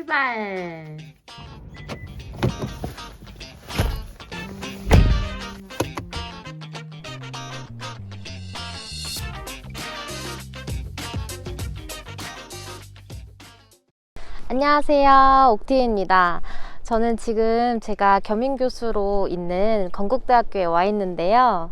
출발! 안녕하세요, 옥티입니다. 저는 지금 제가 겸임교수로 있는 건국대학교에 와 있는데요.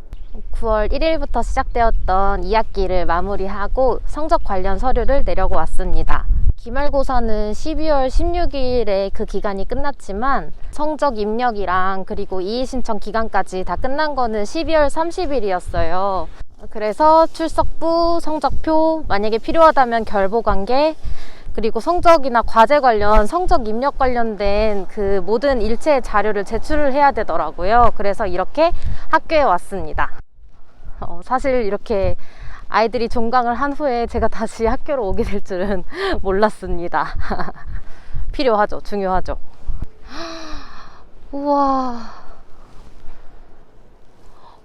9월 1일부터 시작되었던 2학기를 마무리하고 성적 관련 서류를 내려고 왔습니다. 기말고사는 12월 16일에 그 기간이 끝났지만 성적 입력이랑 그리고 이의신청 기간까지 다 끝난 거는 12월 30일이었어요. 그래서 출석부, 성적표, 만약에 필요하다면 결보관계, 그리고 성적이나 과제 관련, 성적 입력 관련된 그 모든 일체의 자료를 제출을 해야 되더라고요. 그래서 이렇게 학교에 왔습니다. 사실 이렇게 아이들이 종강을 한 후에 제가 다시 학교로 오게 될 줄은 몰랐습니다. 필요하죠. 중요하죠. 우와,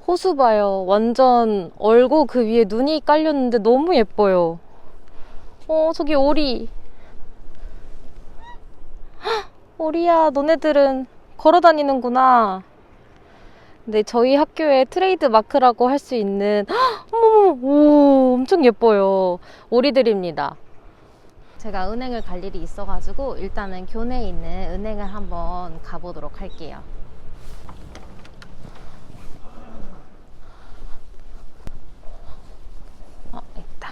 호수 봐요. 완전 얼고 그 위에 눈이 깔렸는데 너무 예뻐요. 저기 오리. 오리야, 너네들은 걸어 다니는구나. 근데 저희 학교의 트레이드 마크라고 할 수 있는, 어머머, 오, 엄청 예뻐요. 오리들입니다. 제가 은행을 갈 일이 있어가지고 일단은 교내에 있는 은행을 한번 가보도록 할게요. 있다.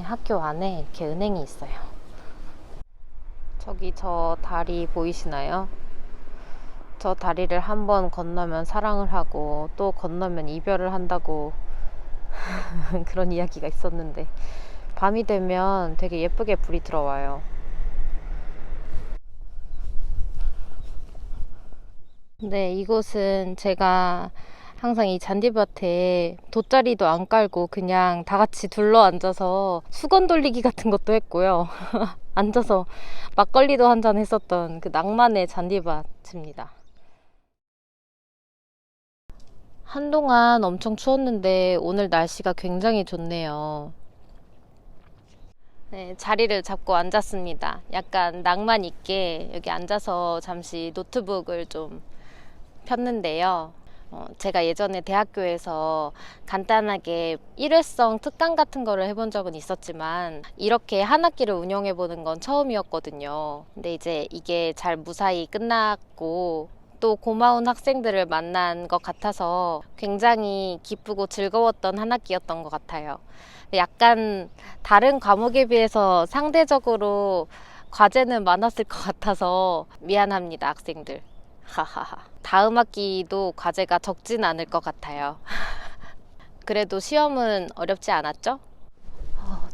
학교 안에 이렇게 은행이 있어요. 저기 저 다리 보이시나요? 저 다리를 한번 건너면 사랑을 하고 또 건너면 이별을 한다고 그런 이야기가 있었는데 밤이 되면 되게 예쁘게 불이 들어와요. 네, 이곳은 제가 항상 이 잔디밭에 돗자리도 안 깔고 그냥 다 같이 둘러 앉아서 수건 돌리기 같은 것도 했고요. 앉아서 막걸리도 한잔 했었던 그 낭만의 잔디밭입니다. 한동안 엄청 추웠는데 오늘 날씨가 굉장히 좋네요. 네, 자리를 잡고 앉았습니다. 약간 낭만 있게 여기 앉아서 잠시 노트북을 좀 폈는데요. 제가 예전에 대학교에서 간단하게 일회성 특강 같은 거를 해본 적은 있었지만 이렇게 한 학기를 운영해 보는 건 처음이었거든요. 근데 이제 이게 잘 무사히 끝났고 또 고마운 학생들을 만난 것 같아서 굉장히 기쁘고 즐거웠던 한 학기였던 것 같아요. 약간 다른 과목에 비해서 상대적으로 과제는 많았을 것 같아서 미안합니다, 학생들. 하하하. 다음 학기도 과제가 적진 않을 것 같아요. 그래도 시험은 어렵지 않았죠?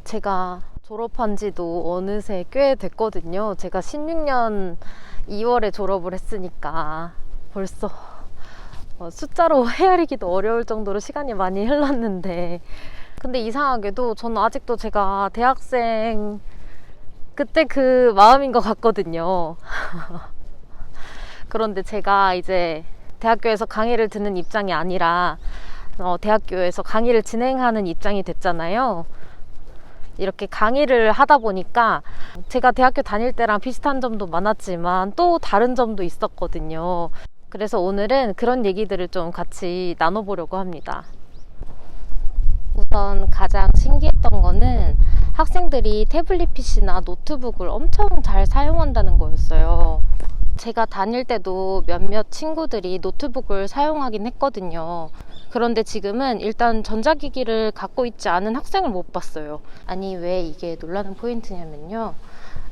제가 졸업한 지도 어느새 꽤 됐거든요. 제가 16년 2월에 졸업을 했으니까 벌써 숫자로 헤아리기도 어려울 정도로 시간이 많이 흘렀는데, 근데 이상하게도 저는 아직도 제가 대학생 그때 그 마음인 것 같거든요. 그런데 제가 이제 대학교에서 강의를 듣는 입장이 아니라 대학교에서 강의를 진행하는 입장이 됐잖아요. 이렇게 강의를 하다 보니까 제가 대학교 다닐 때랑 비슷한 점도 많았지만 또 다른 점도 있었거든요. 그래서 오늘은 그런 얘기들을 좀 같이 나눠보려고 합니다. 우선 가장 신기했던 거는 학생들이 태블릿 PC나 노트북을 엄청 잘 사용한다는 거였어요. 제가 다닐 때도 몇몇 친구들이 노트북을 사용하긴 했거든요. 그런데 지금은 일단 전자기기를 갖고 있지 않은 학생을 못 봤어요. 아니, 왜 이게 놀라는 포인트냐면요,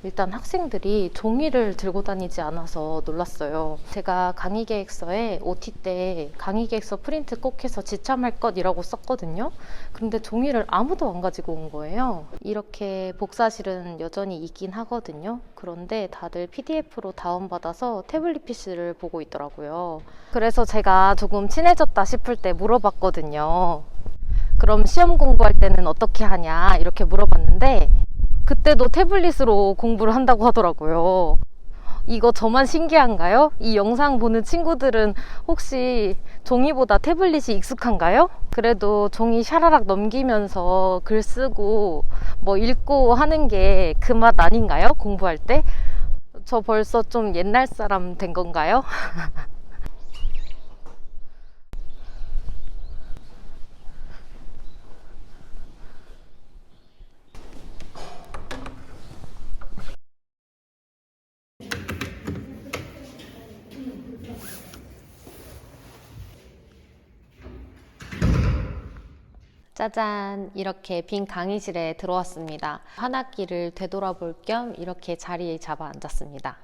일단 학생들이 종이를 들고 다니지 않아서 놀랐어요. 제가 강의 계획서에 OT 때 강의 계획서 프린트 꼭 해서 지참할 것이라고 썼거든요. 근데 종이를 아무도 안 가지고 온 거예요. 이렇게 복사실은 여전히 있긴 하거든요. 그런데 다들 PDF로 다운받아서 태블릿 PC를 보고 있더라고요. 그래서 제가 조금 친해졌다 싶을 때 물어봤거든요. 그럼 시험 공부할 때는 어떻게 하냐 이렇게 물어봤는데 그때도 태블릿으로 공부를 한다고 하더라고요. 이거 저만 신기한가요? 이 영상 보는 친구들은 혹시 종이보다 태블릿이 익숙한가요? 그래도 종이 샤라락 넘기면서 글 쓰고 뭐 읽고 하는 게 그 맛 아닌가요? 공부할 때? 저 벌써 좀 옛날 사람 된 건가요? 짜잔, 이렇게 빈 강의실에 들어왔습니다. 한 학기를 되돌아볼 겸 이렇게 자리에 잡아 앉았습니다.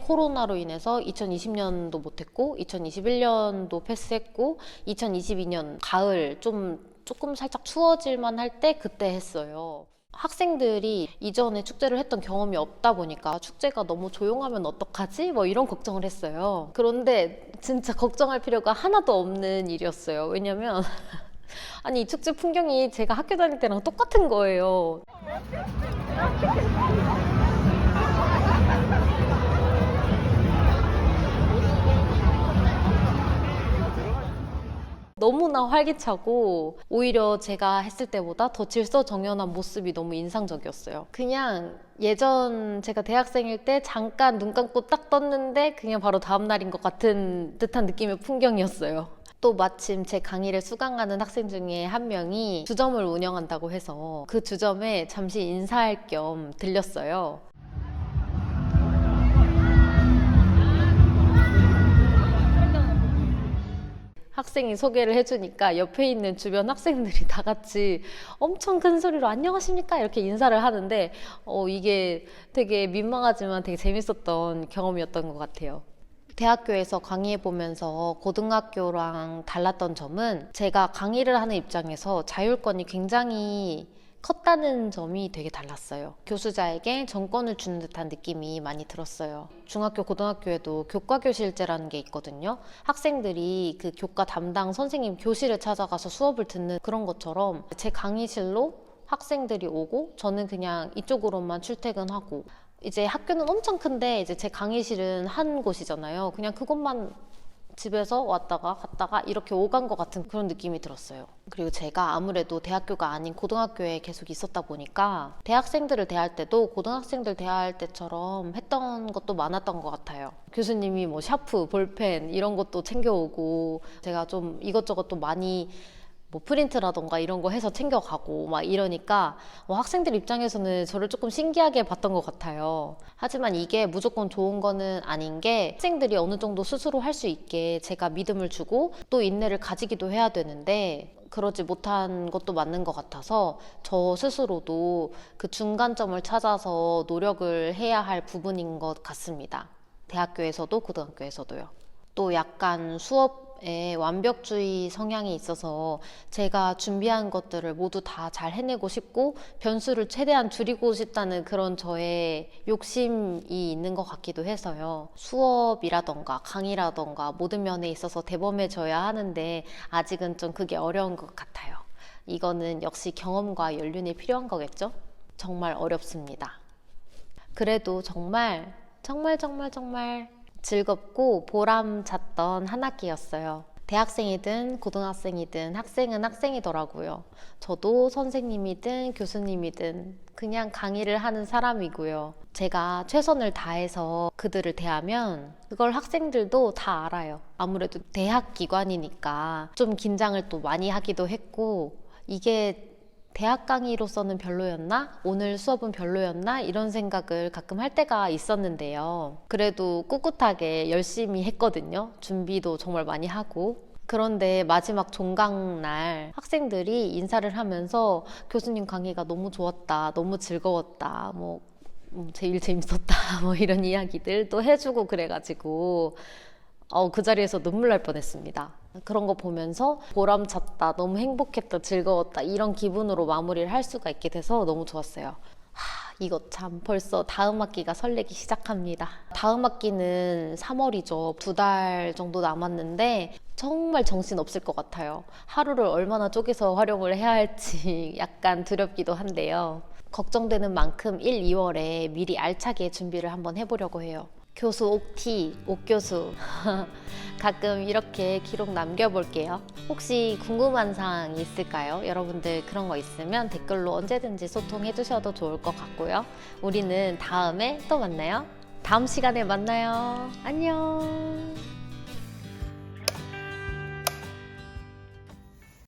코로나로 인해서 2020년도 못했고 2021년도 패스했고 2022년 가을 조금 살짝 추워질만 할 때 그때 했어요. 학생들이 이전에 축제를 했던 경험이 없다 보니까 축제가 너무 조용하면 어떡하지? 뭐 이런 걱정을 했어요. 그런데 진짜 걱정할 필요가 하나도 없는 일이었어요. 왜냐면 아니 이 축제 풍경이 제가 학교 다닐 때랑 똑같은 거예요. 너무나 활기차고 오히려 제가 했을 때보다 더 질서정연한 모습이 너무 인상적이었어요. 그냥 예전 제가 대학생일 때 잠깐 눈 감고 딱 떴는데 그냥 바로 다음 날인 것 같은 듯한 느낌의 풍경이었어요. 또 마침 제 강의를 수강하는 학생 중에 한 명이 주점을 운영한다고 해서 그 주점에 잠시 인사할 겸 들렸어요. 학생이 소개를 해주니까 옆에 있는 주변 학생들이 다 같이 엄청 큰 소리로 안녕하십니까 이렇게 인사를 하는데 이게 되게 민망하지만 되게 재밌었던 경험이었던 것 같아요. 대학교에서 강의해보면서 고등학교랑 달랐던 점은 제가 강의를 하는 입장에서 자율권이 굉장히 컸다는 점이 되게 달랐어요. 교수자에게 전권을 주는 듯한 느낌이 많이 들었어요. 중학교, 고등학교에도 교과교실제라는 게 있거든요. 학생들이 그 교과 담당 선생님 교실에 찾아가서 수업을 듣는 그런 것처럼 제 강의실로 학생들이 오고 저는 그냥 이쪽으로만 출퇴근하고 이제 학교는 엄청 큰데 이제 제 강의실은 한 곳이잖아요. 그냥 그것만 집에서 왔다가 갔다가 이렇게 오간 것 같은 그런 느낌이 들었어요. 그리고 제가 아무래도 대학교가 아닌 고등학교에 계속 있었다 보니까 대학생들을 대할 때도 고등학생들 대할 때처럼 했던 것도 많았던 것 같아요. 교수님이 뭐 샤프, 볼펜 이런 것도 챙겨오고 제가 좀 이것저것 또 많이 뭐 프린트라던가 이런 거 해서 챙겨가고 막 이러니까 학생들 입장에서는 저를 조금 신기하게 봤던 것 같아요. 하지만 이게 무조건 좋은 거는 아닌 게 학생들이 어느 정도 스스로 할 수 있게 제가 믿음을 주고 또 인내를 가지기도 해야 되는데 그러지 못한 것도 맞는 것 같아서 저 스스로도 그 중간점을 찾아서 노력을 해야 할 부분인 것 같습니다. 대학교에서도 고등학교에서도요. 또 약간 수업에 완벽주의 성향이 있어서 제가 준비한 것들을 모두 다 잘 해내고 싶고 변수를 최대한 줄이고 싶다는 그런 저의 욕심이 있는 것 같기도 해서요. 수업이라던가 강의라던가 모든 면에 있어서 대범해져야 하는데 아직은 좀 그게 어려운 것 같아요. 이거는 역시 경험과 연륜이 필요한 거겠죠? 정말 어렵습니다. 그래도 정말 즐겁고 보람찼던 한 학기였어요. 대학생이든 고등학생이든 학생은 학생이더라고요. 저도 선생님이든 교수님이든 그냥 강의를 하는 사람이고요. 제가 최선을 다해서 그들을 대하면 그걸 학생들도 다 알아요. 아무래도 대학 기관이니까 좀 긴장을 또 많이 하기도 했고 이게 대학 강의로서는 별로였나? 오늘 수업은 별로였나? 이런 생각을 가끔 할 때가 있었는데요. 그래도 꿋꿋하게 열심히 했거든요. 준비도 정말 많이 하고. 그런데 마지막 종강날 학생들이 인사를 하면서 교수님 강의가 너무 좋았다, 너무 즐거웠다, 제일 재밌었다, 뭐 이런 이야기들 또 해주고 그래가지고 그 자리에서 눈물 날 뻔했습니다. 그런 거 보면서 보람찼다, 너무 행복했다, 즐거웠다 이런 기분으로 마무리를 할 수가 있게 돼서 너무 좋았어요. 이거 참 벌써 다음 학기가 설레기 시작합니다. 다음 학기는 3월이죠. 2달 정도 남았는데 정말 정신 없을 것 같아요. 하루를 얼마나 쪼개서 활용을 해야 할지 약간 두렵기도 한데요. 걱정되는 만큼 1, 2월에 미리 알차게 준비를 한번 해보려고 해요. 교수 옥티, 옥교수. 가끔 이렇게 기록 남겨볼게요. 혹시 궁금한 사항 있을까요? 여러분들 그런 거 있으면 댓글로 언제든지 소통해 주셔도 좋을 것 같고요. 우리는 다음에 또 만나요. 다음 시간에 만나요. 안녕.